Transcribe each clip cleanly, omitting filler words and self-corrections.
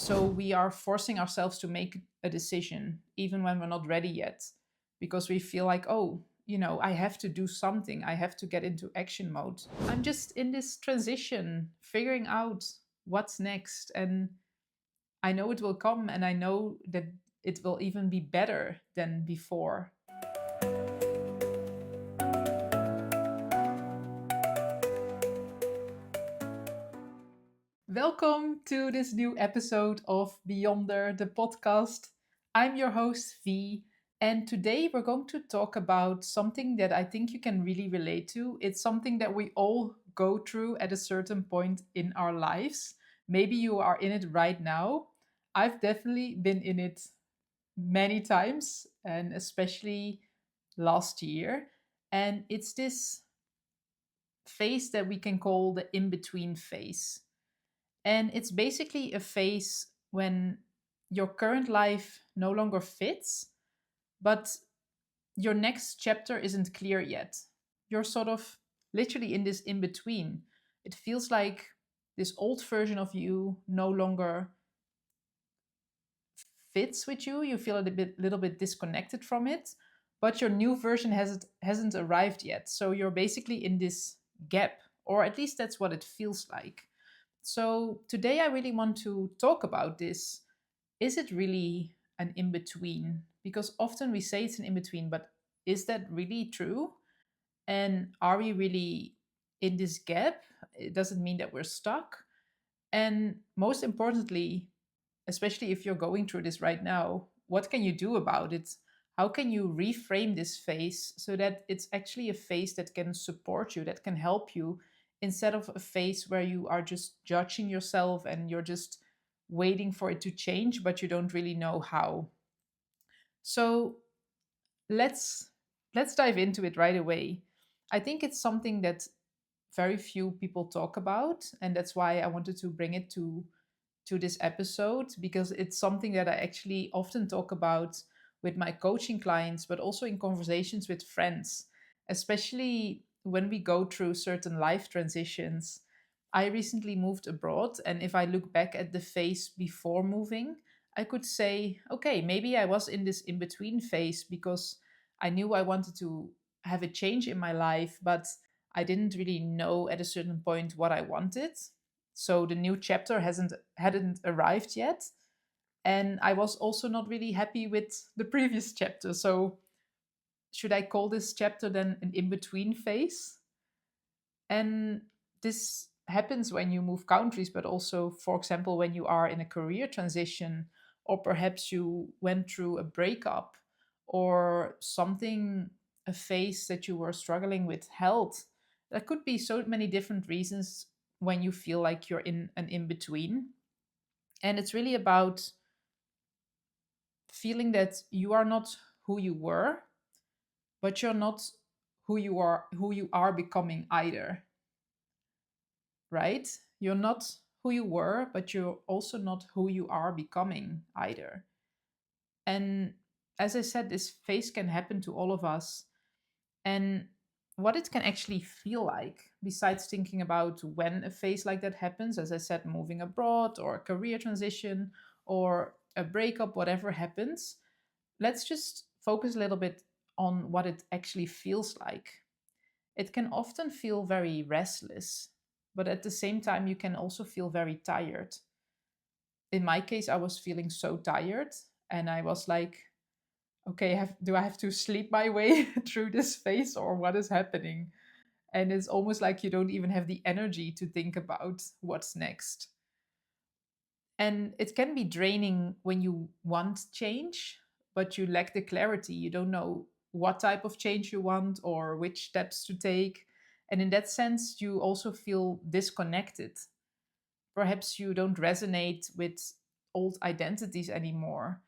So we are forcing ourselves to make a decision, even when we're not ready yet, because we feel like, oh, I have to do something. I have to get into action mode. I'm just in this transition, figuring out what's next. And I know it will come, and I know that it will even be better than before. Welcome to this new episode of Beyonder, the podcast. I'm your host, V, and today we're going to talk about something that I think you can really relate to. It's something that we all go through at a certain point in our lives. Maybe you are in it right now. I've definitely been in it many times, and especially last year. And it's this phase that we can call the in between phase. And it's basically a phase when your current life no longer fits, but your next chapter isn't clear yet. You're sort of literally in this in between. It feels like this old version of you no longer fits with you. You feel little bit disconnected from it, but your new version hasn't arrived yet. So you're basically in this gap, or at least that's what it feels like. So today I really want to talk about this. Is it really an in between? Because often we say it's an in between, but is that really true? And are we really in this gap? It doesn't mean that we're stuck. And most importantly, especially if you're going through this right now, what can you do about it? How can you reframe this phase so that it's actually a phase that can support you, that can help you, instead of a phase where you are just judging yourself and you're just waiting for it to change, but you don't really know how. So let's let's dive into it right away. I think it's something that very few people talk about, and that's why I wanted to bring it to this episode, because it's something that I actually often talk about with my coaching clients, but also in conversations with friends, especially when we go through certain life transitions. I recently moved abroad, and if I look back at the phase before moving, I could say, okay, maybe I was in this in between phase because I knew I wanted to have a change in my life, but I didn't really know at a certain point what I wanted. So the new chapter hasn't hadn't arrived yet, and I was also not really happy with the previous chapter. So should I call this chapter then an in between phase? And this happens when you move countries, but also, for example, when you are in a career transition, or perhaps you went through a breakup or something, a phase that you were struggling with health. There could be so many different reasons when you feel like you're in an in between. And it's really about feeling that you are not who you were, but you're not who you are becoming either, right? You're not who you were, but you're also not who you are becoming either. And as I said, this phase can happen to all of us. And what it can actually feel like, besides thinking about when a phase like that happens, as I said, moving abroad or a career transition or a breakup, whatever happens, let's just focus a little bit on what it actually feels like. It can often feel very restless, but at the same time, you can also feel very tired. In my case, I was feeling so tired, and I was like, okay, do I have to sleep my way through this phase, or what is happening? And it's almost like you don't even have the energy to think about what's next. And it can be draining when you want change, but you lack the clarity. You don't know what type of change you want or which steps to take. And in that sense, you also feel disconnected. Perhaps you don't resonate with old identities anymore,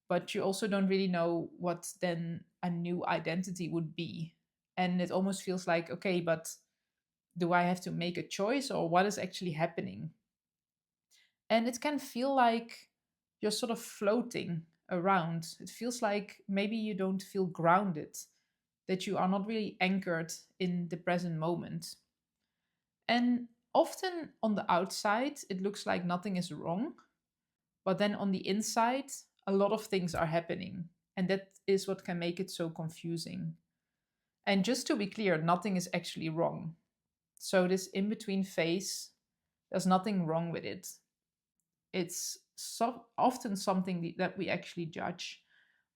but you also don't really know what then a new identity would be. And it almost feels like, okay, but do I have to make a choice, or what is actually happening? And it can feel like you're sort of floating around. It feels like maybe you don't feel grounded, that you are not really anchored in the present moment. And often on the outside, it looks like nothing is wrong, But then on the inside, a lot of things are happening. And that is what can make it so confusing. And just to be clear, nothing is actually wrong. So, this in between phase, there's nothing wrong with it. It's often something that we actually judge.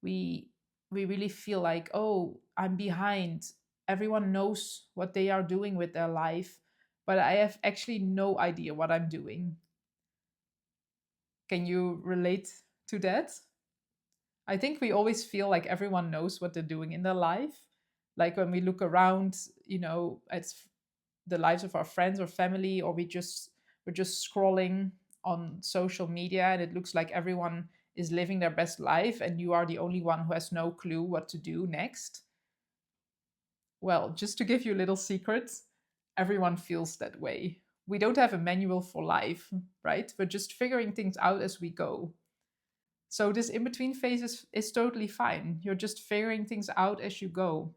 We we really feel like, oh, I'm behind. Everyone knows what they are doing with their life, but I have actually no idea what I'm doing. Can you relate to that? I think we always feel like everyone knows what they're doing in their life. Like when we look around, at the lives of our friends or family, or we're just scrolling on social media, and it looks like everyone is living their best life and you are the only one who has no clue what to do next. Well, just to give you a little secret, everyone feels that way. We don't have a manual for life, right? We're just figuring things out as we go. So this in between phase is totally fine. You're just figuring things out as you go.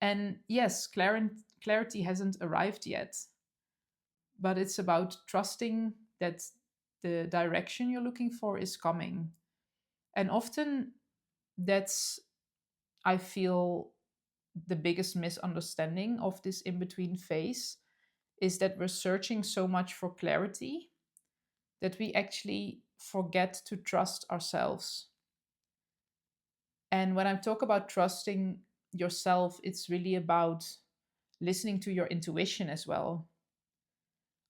And yes, clarity hasn't arrived yet, but it's about trusting that the direction you're looking for is coming. And often that's, I feel, the biggest misunderstanding of this in between phase is that we're searching so much for clarity that we actually forget to trust ourselves. And when I talk about trusting yourself, it's really about listening to your intuition as well.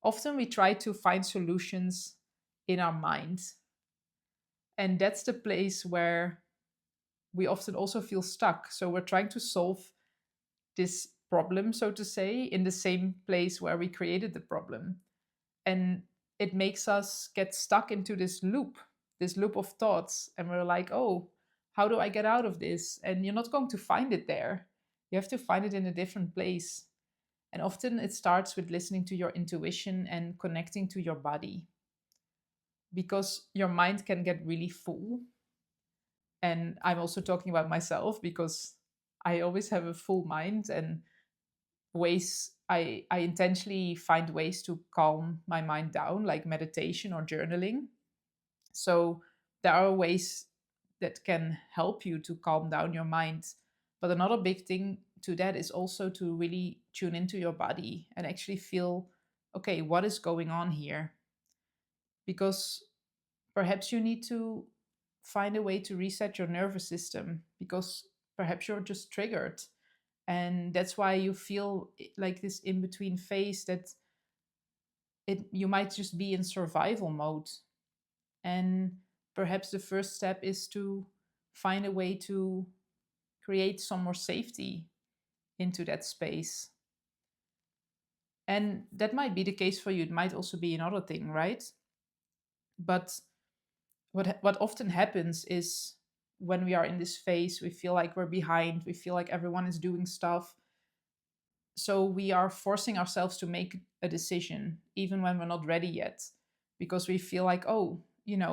Often we try to find solutions in our mind, and that's the place where we often also feel stuck. So we're trying to solve this problem, so to say, in the same place where we created the problem. And it makes us get stuck into this loop of thoughts. And we're like, oh, how do I get out of this? And you're not going to find it there. You have to find it in a different place. And often it starts with listening to your intuition and connecting to your body, because your mind can get really full. And I'm also talking about myself because I always have a full mind, and I intentionally find ways to calm my mind down, like meditation or journaling. So there are ways that can help you to calm down your mind. But another big thing to that is also to really tune into your body and actually feel, okay, what is going on here? Because perhaps you need to find a way to reset your nervous system, because perhaps you're just triggered. And that's why you feel like this in between phase, that you might just be in survival mode. And perhaps the first step is to find a way to create some more safety into that space. And that might be the case for you. It might also be another thing, right? But what often happens is, when we are in this phase, we feel like we're behind, we feel like everyone is doing stuff. So we are forcing ourselves to make a decision even when we're not ready yet, because we feel like, oh,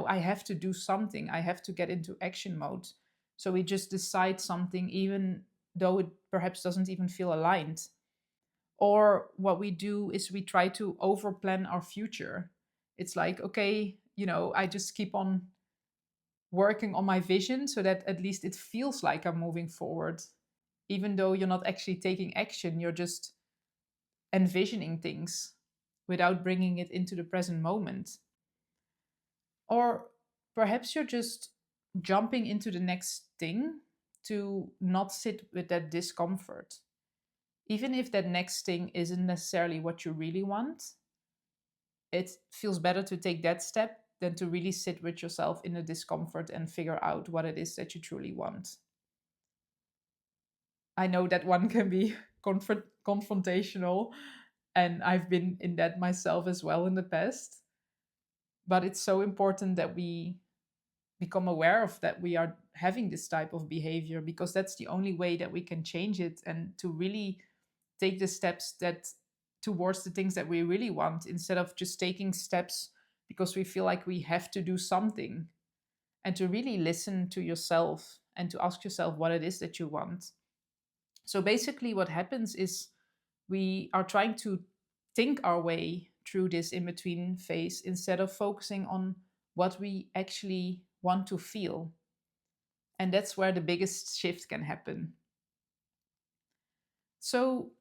I have to do something, I have to get into action mode. So we just decide something even though it perhaps doesn't even feel aligned. Or what we do is we try to overplan our future. It's like, okay, I just keep on working on my vision so that at least it feels like I'm moving forward. Even though you're not actually taking action, you're just envisioning things without bringing it into the present moment. Or perhaps you're just jumping into the next thing to not sit with that discomfort. Even if that next thing isn't necessarily what you really want, it feels better to take that step than to really sit with yourself in the discomfort and figure out what it is that you truly want. I know that one can be confrontational, and I've been in that myself as well in the past. But it's so important that we become aware of that we are having this type of behavior, because that's the only way that we can change it, and to really take the steps that towards the things that we really want, instead of just taking steps because we feel like we have to do something. And to really listen to yourself and to ask yourself what it is that you want. So basically what happens is, we are trying to think our way through this in between phase instead of focusing on what we actually want to feel. And that's where the biggest shift can happen. So,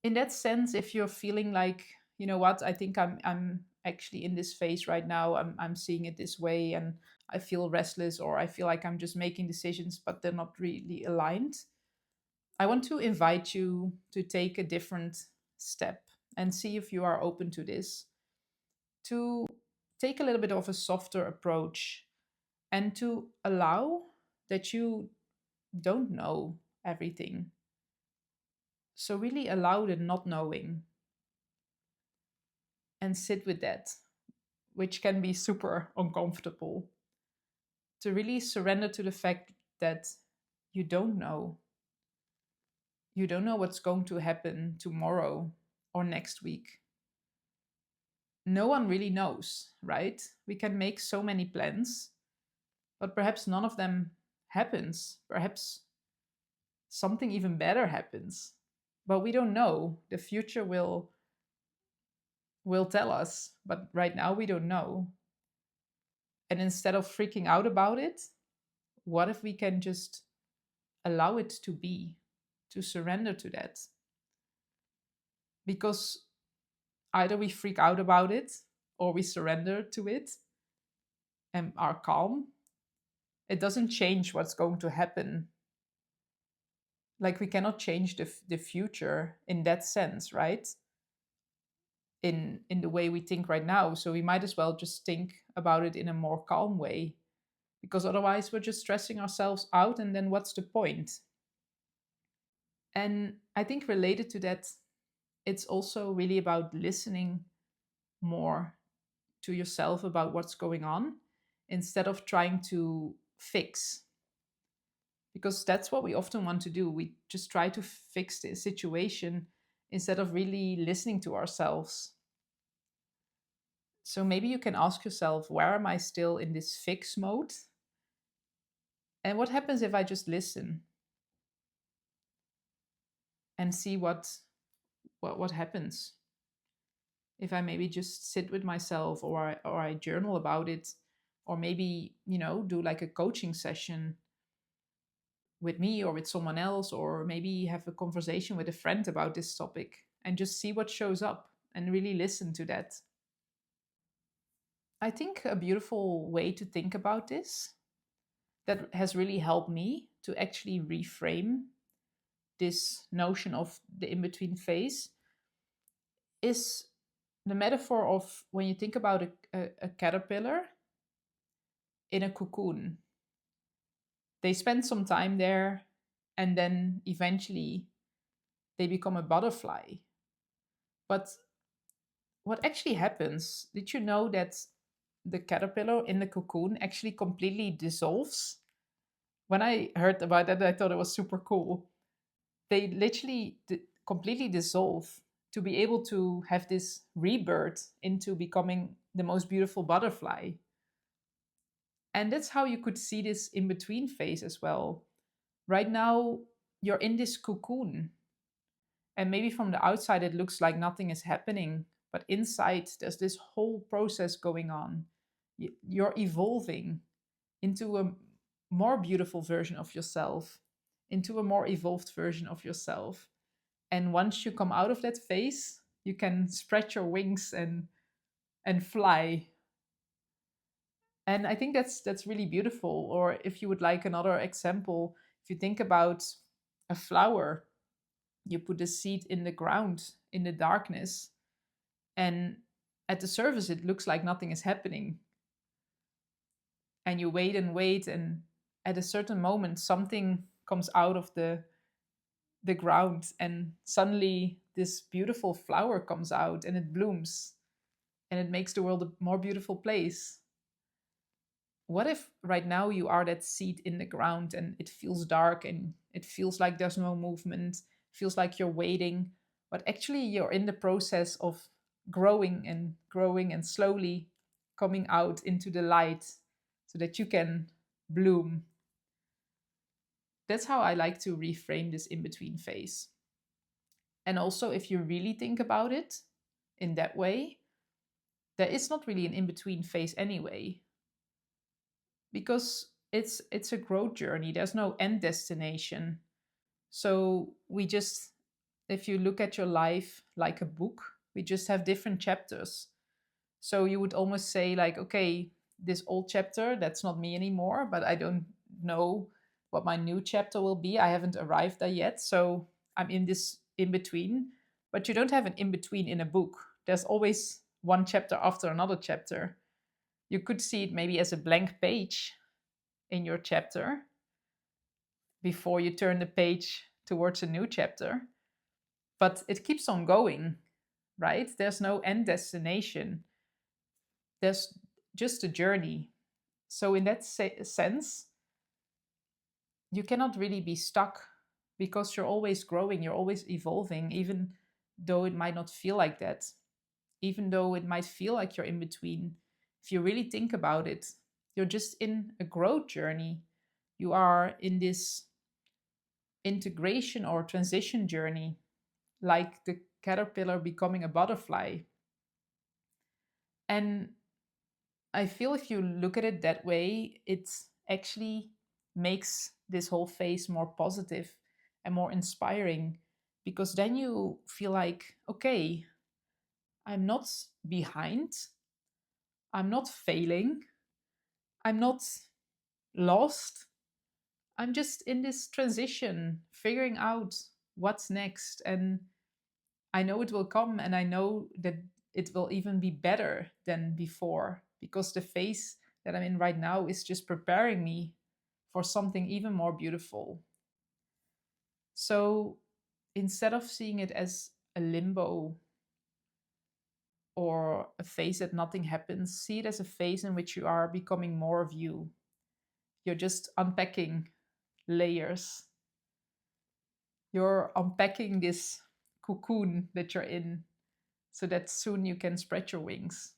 in that sense, if you're feeling like, you know what, I think I'm actually in this phase right now, I'm seeing it this way, and I feel restless, or I feel like I'm just making decisions, but they're not really aligned, I want to invite you to take a different step and see if you are open to this, to take a little bit of a softer approach and to allow that you don't know everything. So, really allow the not knowing and sit with that, which can be super uncomfortable. To really surrender to the fact that you don't know. You don't know what's going to happen tomorrow or next week. No one really knows, right? We can make so many plans, but perhaps none of them happens. Perhaps something even better happens. But we don't know. The future will tell us, but right now we don't know. And instead of freaking out about it, what if we can just allow it to be, to surrender to that? Because either we freak out about it or we surrender to it and are calm. It doesn't change what's going to happen. Like, we cannot change the future in that sense, right? In the way we think right now. So we might as well just think about it in a more calm way, because otherwise we're just stressing ourselves out, and then what's the point? And I think related to that, it's also really about listening more to yourself about what's going on instead of trying to fix, because that's what we often want to do. We just try to fix the situation instead of really listening to ourselves. So maybe you can ask yourself, where am I still in this fix mode? And what happens if I just listen and see what happens? If I maybe just sit with myself, or I journal about it, or maybe, do like a coaching session with me or with someone else, or maybe have a conversation with a friend about this topic and just see what shows up and really listen to that. I think a beautiful way to think about this, that has really helped me to actually reframe this notion of the in between phase, is the metaphor of when you think about a caterpillar in a cocoon. They spend some time there, and then eventually they become a butterfly. But what actually happens, did you know that the caterpillar in the cocoon actually completely dissolves? When I heard about that, I thought it was super cool. They literally completely dissolve to be able to have this rebirth into becoming the most beautiful butterfly. And that's how you could see this in between phase as well. Right now, you're in this cocoon, and maybe from the outside, it looks like nothing is happening. But inside, there's this whole process going on. You're evolving into a more beautiful version of yourself, into a more evolved version of yourself. And once you come out of that phase, you can spread your wings and fly. And I think that's really beautiful. Or if you would like another example, if you think about a flower, you put the seed in the ground in the darkness, and at the surface it looks like nothing is happening. And you wait and wait, and at a certain moment something comes out of the ground, and suddenly this beautiful flower comes out and it blooms, and it makes the world a more beautiful place. What if right now you are that seed in the ground, and it feels dark, and it feels like there's no movement, feels like you're waiting, but actually you're in the process of growing and slowly coming out into the light so that you can bloom. That's how I like to reframe this in between phase. And also, if you really think about it in that way, there is not really an in between phase anyway. because it's a growth journey. There's no end destination. So we just, if you look at your life like a book, we just have different chapters. So you would almost say like, okay, this old chapter, that's not me anymore, but I don't know what my new chapter will be. I haven't arrived there yet. So I'm in this in between. But you don't have an in between in a book. There's always one chapter after another chapter. You could see it maybe as a blank page in your chapter before you turn the page towards a new chapter. But it keeps on going, right? There's no end destination. There's just a journey. So, in that sense, you cannot really be stuck because you're always growing, you're always evolving, even though it might not feel like that, even though it might feel like you're in between. If you really think about it, you're just in a growth journey. You are in this integration or transition journey, like the caterpillar becoming a butterfly. And I feel if you look at it that way, it actually makes this whole phase more positive and more inspiring, because then you feel like, okay, I'm not behind, I'm not failing, I'm not lost. I'm just in this transition, figuring out what's next. And I know it will come, and I know that it will even be better than before, because the phase that I'm in right now is just preparing me for something even more beautiful. So instead of seeing it as a limbo or a phase that nothing happens, see it as a phase in which you are becoming more of you. You're just unpacking layers. You're unpacking this cocoon that you're in so that soon you can spread your wings.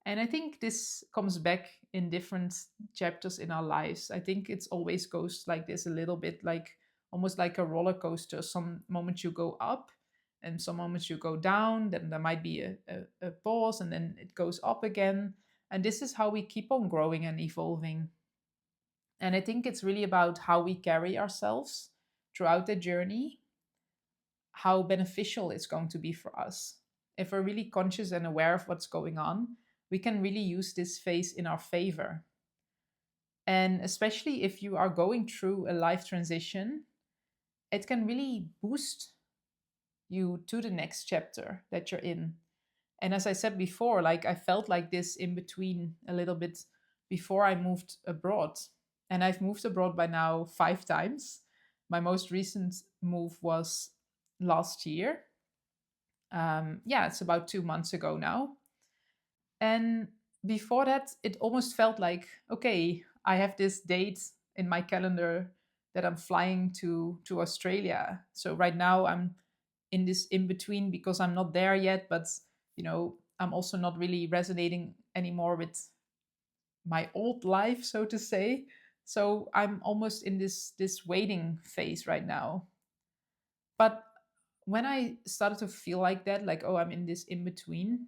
And I think this comes back in different chapters in our lives. I think it's always goes like this a little bit, like almost like a roller coaster. Some moments you go up and some moments you go down. Then there might be a pause and then it goes up again. And this is how we keep on growing and evolving. And I think it's really about how we carry ourselves throughout the journey, how beneficial it's going to be for us. If we're really conscious and aware of what's going on, we can really use this phase in our favor. And especially if you are going through a life transition, it can really boost you to the next chapter that you're in. And as I said before, like I felt like this in between a little bit before I moved abroad. And I've moved abroad by now 5 times. My most recent move was last year. Yeah, it's about 2 months ago now. And before that, it almost felt like, okay, I have this date in my calendar that I'm flying to Australia. So right now I'm in this in between because I'm not there yet, but I'm also not really resonating anymore with my old life, so to say. So I'm almost in this waiting phase right now. But when I started to feel like that, like, oh, I'm in this in between,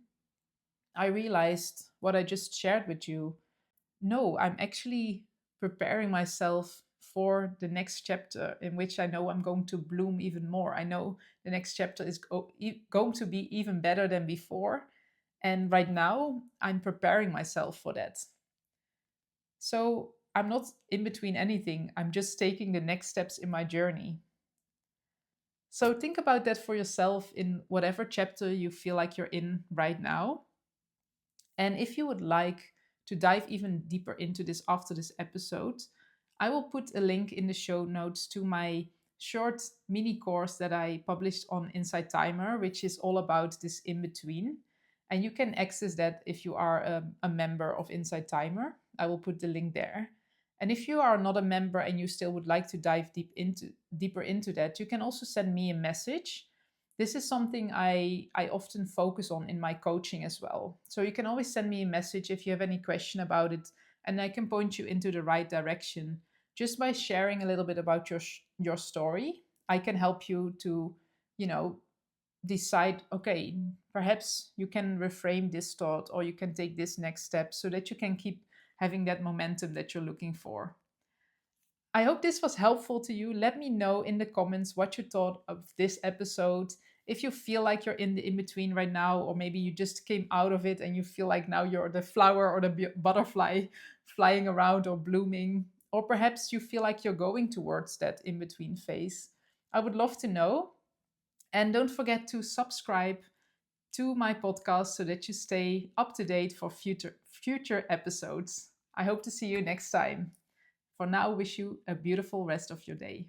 I realized what I just shared with you. No, I'm actually preparing myself for the next chapter in which I know I'm going to bloom even more. I know the next chapter is going to be even better than before. And right now, I'm preparing myself for that. So I'm not in between anything. I'm just taking the next steps in my journey. So think about that for yourself in whatever chapter you feel like you're in right now. And if you would like to dive even deeper into this after this episode, I will put a link in the show notes to my short mini course that I published on Inside Timer, which is all about this in between. And you can access that if you are a member of Inside Timer. I will put the link there. And if you are not a member and you still would like to dive deeper into that, you can also send me a message. This is something I often focus on in my coaching as well. So you can always send me a message if you have any question about it, and I can point you into the right direction. Just by sharing a little bit about your story, I can help you to, you know, decide, okay, perhaps you can reframe this thought or you can take this next step so that you can keep having that momentum that you're looking for. I hope this was helpful to you. Let me know in the comments what you thought of this episode. If you feel like you're in the in between right now, or maybe you just came out of it and you feel like now you're the flower or the butterfly flying around or blooming, or perhaps you feel like you're going towards that in between phase. I would love to know. And don't forget to subscribe to my podcast so that you stay up to date for future episodes. I hope to see you next time. For now, wish you a beautiful rest of your day.